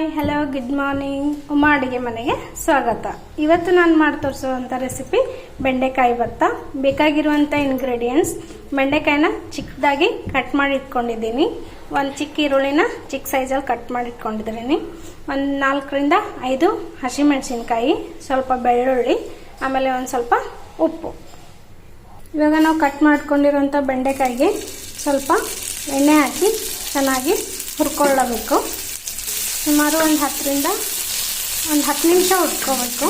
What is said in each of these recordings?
Hi hello good morning. Uma ಅಡುಗೆ ಮನೆಗೆ ಸ್ವಾಗತ. ಇವತ್ತು ನಾನು ಮಾಡಿ ತೋರಿಸುವಂಥ ರೆಸಿಪಿ ಬೆಂಡೆಕಾಯಿ ಭತ್ತ. ಬೇಕಾಗಿರುವಂಥ ಇಂಗ್ರೀಡಿಯೆಂಟ್ಸ್: ಬೆಂಡೆಕಾಯಿನ ಚಿಕ್ಕದಾಗಿ ಕಟ್ ಮಾಡಿ ಇಟ್ಕೊಂಡಿದ್ದೀನಿ, ಒಂದು ಚಿಕ್ಕ ಈರುಳ್ಳಿನ ಚಿಕ್ಕ ಸೈಜಲ್ಲಿ ಕಟ್ ಮಾಡಿ ಇಟ್ಕೊಂಡಿದ್ದೀನಿ, ಒಂದು 4ರಿಂದ 5 ಹಸಿಮೆಣಸಿನ್ಕಾಯಿ, ಸ್ವಲ್ಪ ಬೆಳ್ಳುಳ್ಳಿ, ಆಮೇಲೆ ಒಂದು ಸ್ವಲ್ಪ ಉಪ್ಪು. ಇವಾಗ ನಾವು ಕಟ್ ಮಾಡ್ಕೊಂಡಿರೋಂಥ ಬೆಂಡೆಕಾಯಿಗೆ ಸ್ವಲ್ಪ ಎಣ್ಣೆ ಹಾಕಿ ಚೆನ್ನಾಗಿ ಹುರ್ಕೊಳ್ಳಬೇಕು. ಸುಮಾರು ಒಂದು 10 ನಿಮಿಷ ಹುರ್ಕೋಬೇಕು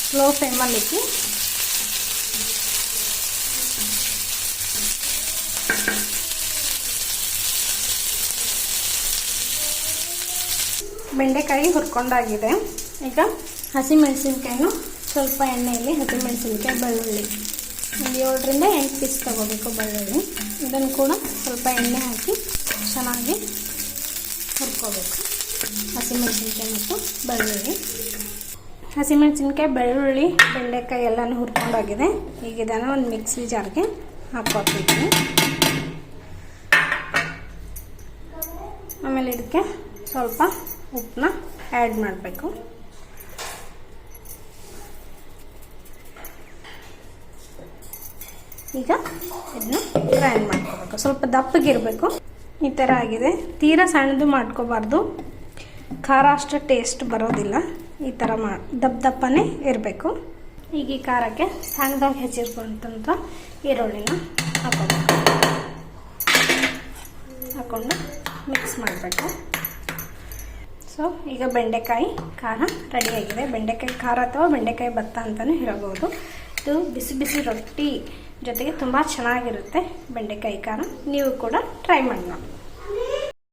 ಸ್ಲೋ ಫ್ಲೇಮಲ್ಲಿ ಇಟ್ಟು. ಬೆಂಡೆಕಾಯಿ ಹುರ್ಕೊಂಡಾಗಿದೆ. ಈಗ ಹಸಿಮೆಣಸಿನ್ಕಾಯಿನೂ ಸ್ವಲ್ಪ ಎಣ್ಣೆಯಲ್ಲಿ ಹಸಿಮೆಣಸಿನ್ಕಾಯಿ, ಬೆಳ್ಳುಳ್ಳಿ ಒಂದು 7ರಿಂದ 8 ಪೀಸ್ ತಗೋಬೇಕು ಬೆಳ್ಳುಳ್ಳಿ. ಇದನ್ನು ಕೂಡ ಸ್ವಲ್ಪ ಎಣ್ಣೆ ಹಾಕಿ ಚೆನ್ನಾಗಿ ಹುರ್ಕೋಬೇಕು. ಹಸಿಮೆಣಸಿನ್ಕಾಯಿ ಮತ್ತು ಬೆಳ್ಳುಳ್ಳಿ, ಹಸಿಮೆಣಸಿನ್ಕಾಯಿ, ಬೆಳ್ಳುಳ್ಳಿ, ಬೆಂಡೆಕಾಯಿ ಎಲ್ಲನೂ ಹುರ್ಕೊಂಡೋಗಿದೆ. ಈಗ ಇದನ್ನು ಒಂದು ಮಿಕ್ಸಿ ಜಾರ್ಗೆ ಹಾಕ್ಕೊಳ್ತಿದ್ದೀನಿ. ಆಮೇಲೆ ಇದಕ್ಕೆ ಸ್ವಲ್ಪ ಉಪ್ಪನ್ನ ಆ್ಯಡ್ ಮಾಡಬೇಕು. ಈಗ ಇದನ್ನ ಗ್ರೈಂಡ್ ಮಾಡ್ಕೋಬೇಕು. ಸ್ವಲ್ಪ ದಪ್ಪಗಿರಬೇಕು. ಈ ಥರ ಆಗಿದೆ. ತೀರಾ ಸಣ್ಣದು ಮಾಡ್ಕೋಬಾರ್ದು, ಖಾರ ಅಷ್ಟು ಟೇಸ್ಟ್ ಬರೋದಿಲ್ಲ. ಈ ಥರ ದಪ್ಪನೇ ಇರಬೇಕು. ಈಗ ಈ ಖಾರಕ್ಕೆ ಸಣ್ಣದಾಗಿ ಹೆಚ್ಚಿರ್ಕೊಂತ ಈರುಳ್ಳಿನ ಹಾಕೊಂಡು ಮಿಕ್ಸ್ ಮಾಡಬೇಕು. ಸೊ ಈಗ ಬೆಂಡೆಕಾಯಿ ಖಾರ ರೆಡಿಯಾಗಿದೆ. ಬೆಂಡೆಕಾಯಿ ಖಾರ ಅಥವಾ ಬೆಂಡೆಕಾಯಿ ಭತ್ತ ಅಂತಲೂ ಹೇಳ್ಬೋದು. ಇದು ಬಿಸಿ ಬಿಸಿ ರೊಟ್ಟಿ ಜೊತೆಗೆ ತುಂಬ ಚೆನ್ನಾಗಿರುತ್ತೆ ಬೆಂಡೆಕಾಯಿ ಖಾರ. ನೀವು ಕೂಡ ಟ್ರೈ ಮಾಡಿ ನೋಡಿ.